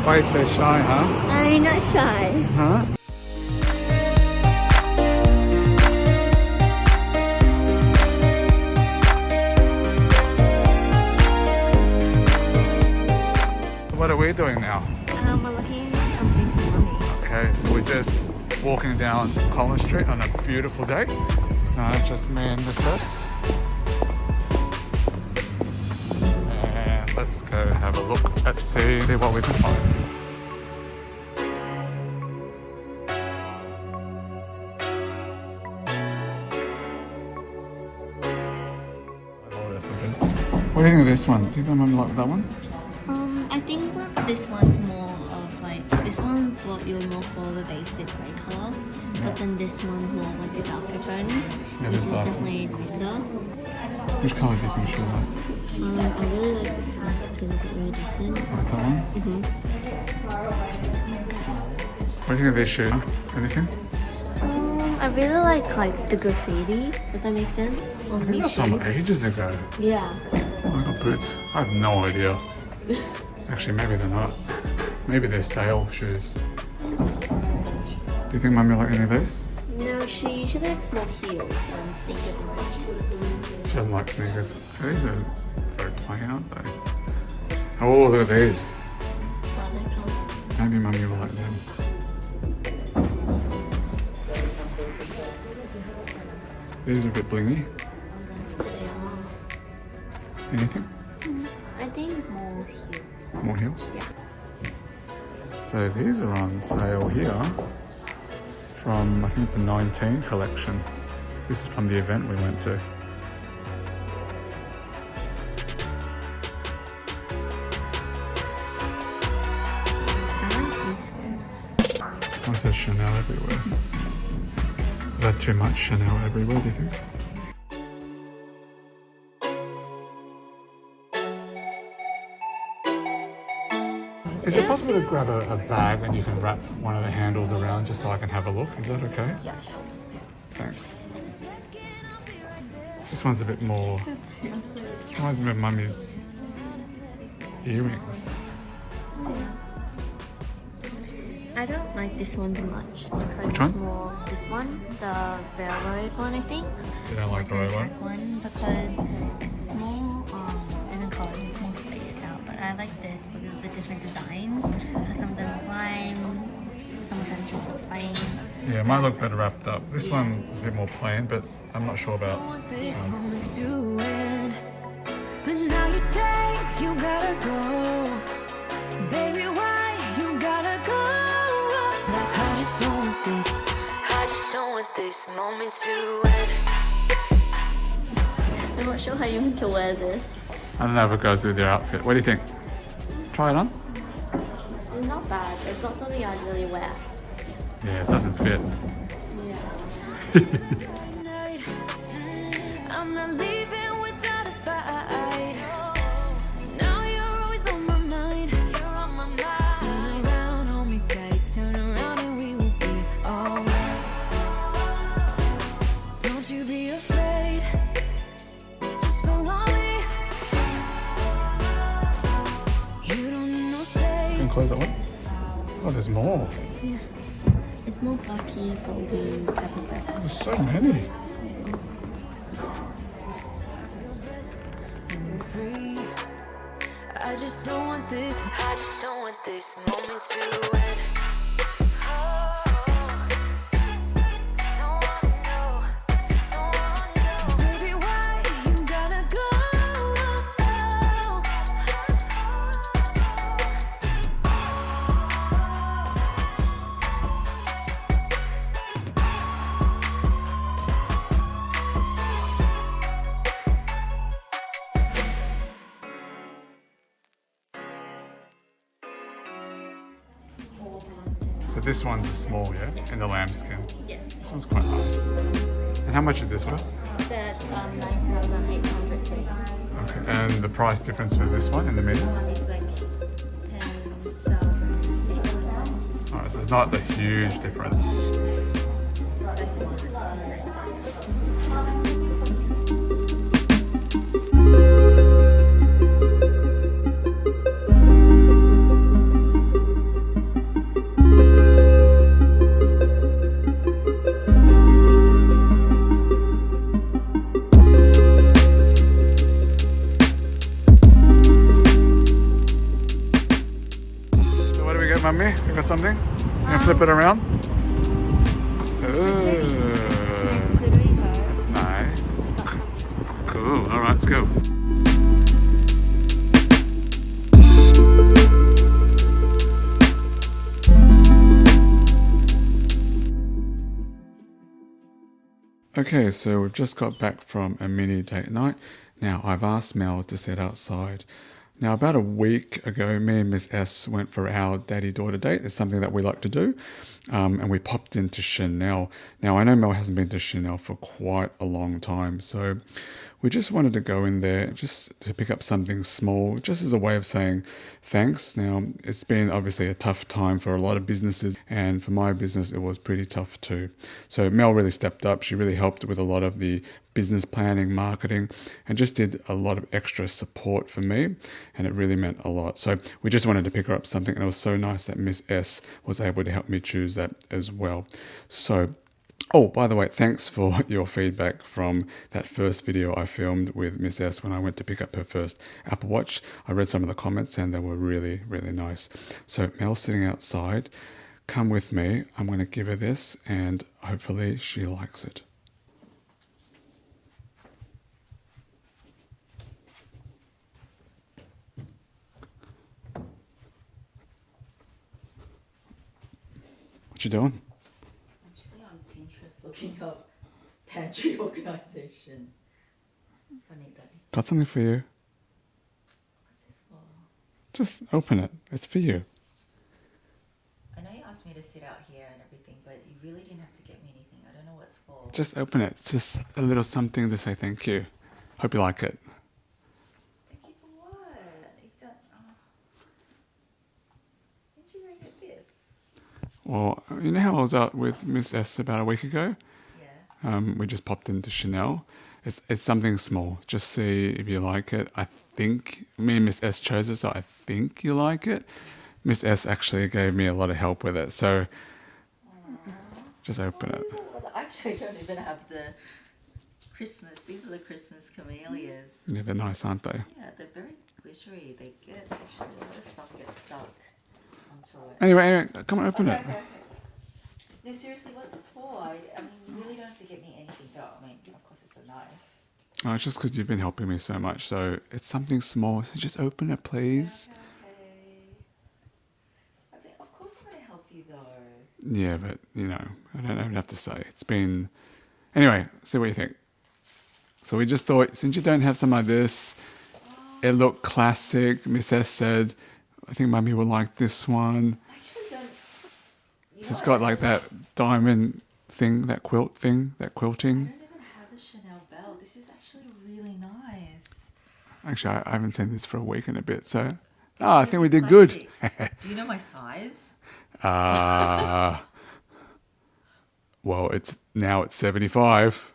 Why so shy, huh? I'm not shy. Huh? What are we doing now? We're looking at something for me. Okay, so we're just walking down Collins Street on a beautiful day. Just me and the sis. And let's go have a look and see what we can find. What do you think of this one? Do you think Mum like that one? I think this one's more of like, this one's what you would more call the basic grey colour, but then this one's more like a darker tone, which is definitely nicer. Which colour do you think she'll like? I really like this one. I feel like it's really decent. Like that one? What do you think of this shoe? Anything? I really like the graffiti, if that makes sense. On these Some shoes. ages ago. Yeah. Oh, I got boots. I have no idea. Actually, maybe they're not. Maybe they're sale shoes. Do you think Mummy will like any of these? No, she usually likes more heels and sneakers and things. She doesn't like sneakers. These are very plain, aren't they? Oh, look at these. Maybe Mummy will like them. These are a bit blingy. Anything? I think more heels. More heels? Yeah. So these are on sale here from, I think, the 19 collection. This is from the event we went to. I like these ones. This one says Chanel everywhere. Is that too much Chanel everywhere, do you think? Is it possible to grab a bag and you can wrap one of the handles around just so I can have a look? Is that okay? Yeah, sure. Thanks. This one's a bit more... This reminds me of Mummy's earrings. I don't like this one too much because Which one? it's more this one, the railroad one, I think. You don't like the red one? One because it's more different colors, it's more spaced out. But I like this because of the different designs. Some of them slime, some of them just plain. Yeah, mine look better wrapped up. This one is a bit more plain, but I'm not sure about this moment to end. But now you say you gotta go, baby. Why you gotta go? I just don't want this. I just don't want this moment to end. I'm not sure how you meant to wear this. I don't know if it goes with your outfit. What do you think? Try it on? It's not bad. It's not something I'd really wear. Yeah, it doesn't fit. Yeah. I'm not leaving without a fight. Now you're always on my mind. You're on my mind. Turn around, hold me tight. Turn around and we will be alright. Don't you be afraid. Just follow me. You don't need no space. Can you close that one? Oh, there's more. Yeah. It's more khaki, golden, pepper. There's so many. Free. I just don't want this. I just don't want this moment to end. Baby, why you gotta go? So this one's a small, yeah? In the lambskin. Yes. This one's quite nice. And how much is this one? That's 9,800. Okay. And the price difference for this one in the middle? One is like 10,000. Alright, so it's not the huge difference. Mummy? You got something? You can flip it around? Ooh. That's nice. Cool. Alright, let's go. Okay, so we've just got back from a mini date night. Now, I've asked Mel to sit outside. Now, about a week ago, me and Miss S went for our daddy-daughter date. It's something that we like to do. And we popped into Chanel. Now, I know Mel hasn't been to Chanel for quite a long time, so we just wanted to go in there just to pick up something small, just as a way of saying thanks. Now, it's been obviously a tough time for a lot of businesses, and for my business, it was pretty tough too. So Mel really stepped up. She really helped with a lot of the business planning, marketing, and just did a lot of extra support for me, and it really meant a lot. So we just wanted to pick her up something, and it was so nice that Miss S was able to help me choose that as well. So, oh, by the way, thanks for your feedback from that first video I filmed with Miss S when I went to pick up her first Apple Watch. I read some of the comments and they were really, really nice. So Mel's sitting outside. Come with me. I'm going to give her this and hopefully she likes it. What you doing? Looking up pantry organisation. I need that. Got something for you. What's this for? Just open it. It's for you. I know you asked me to sit out here and everything, but you really didn't have to get me anything. I don't know what's for. Just open it. It's just a little something to say thank you. Hope you like it. Thank you for what? You've done. Oh. When did you go get this? Well, you know how I was out with Miss S about a week ago? Yeah. We just popped into Chanel. It's something small. Just see if you like it. I think me and Miss S chose it, so I think you like it. Miss S actually gave me a lot of help with it, so just open it. I actually don't even have the Christmas. These are the Christmas camellias. Yeah, they're nice, aren't they? Yeah, they're very glittery. They get actually a lot of stuff gets stuck onto it. Anyway, come on, open it. Okay. No, seriously, what's this for? I mean, you really don't have to get me anything, though. I mean, of course, it's so nice. Oh, it's just because you've been helping me so much. So it's something small. So just open it, please. Okay. I mean, of course, I'm going to help you, though. Yeah, but you know, I don't even have to say. It's been. Anyway, see what you think. So we just thought, since you don't have something like this, it looked classic. Miss S said, I think Mummy will like this one. I actually don't. So it's got like that diamond thing, that quilt thing, that I quilting. don't even have the Chanel belt. This is actually really nice. Actually, I haven't seen this for a week and a bit. So, It's I think we really did good. classic. Do you know my size? Well, it's 75.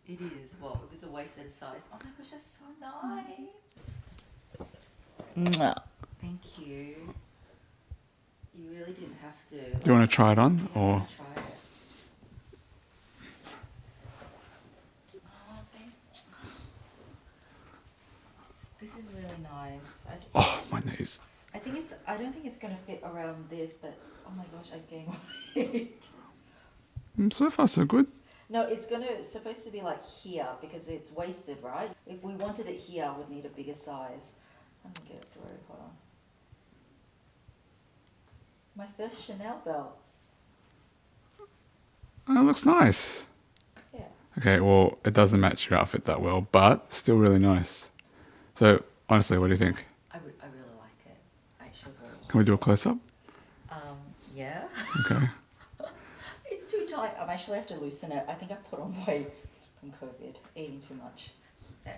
It is. Well, it's a waisted size. Oh my gosh, that's so nice. Thank you. You really didn't have to. Do you want to try it on, or? Try it. Oh, this is really nice. Oh, my knees. I don't think it's gonna fit around this, but oh my gosh, I've gained weight. So far, so good. No, it's supposed to be like here because it's waisted, right? If we wanted it here, I would need a bigger size. I'm gonna get it through. Hold on. My first Chanel belt. Oh, it looks nice. Yeah. Okay, well, it doesn't match your outfit that well, but still really nice. So, honestly, what do you think? I really like it. I actually really like it. Can we do a close-up? Yeah. Okay. It's too tight. I actually have to loosen it. I think I put on weight from COVID, eating too much. Yeah.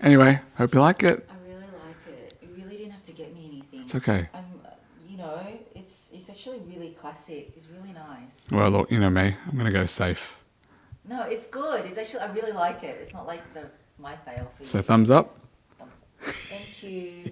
Anyway, hope you like it. I really like it. You really didn't have to get me anything. It's okay. You know, it's actually really classic. It's really nice. Well, look, you know me. I'm going to go safe. No, it's good. It's actually, I really like it. It's not like my fail for you. So, thumbs up. Thumbs up. Thank you.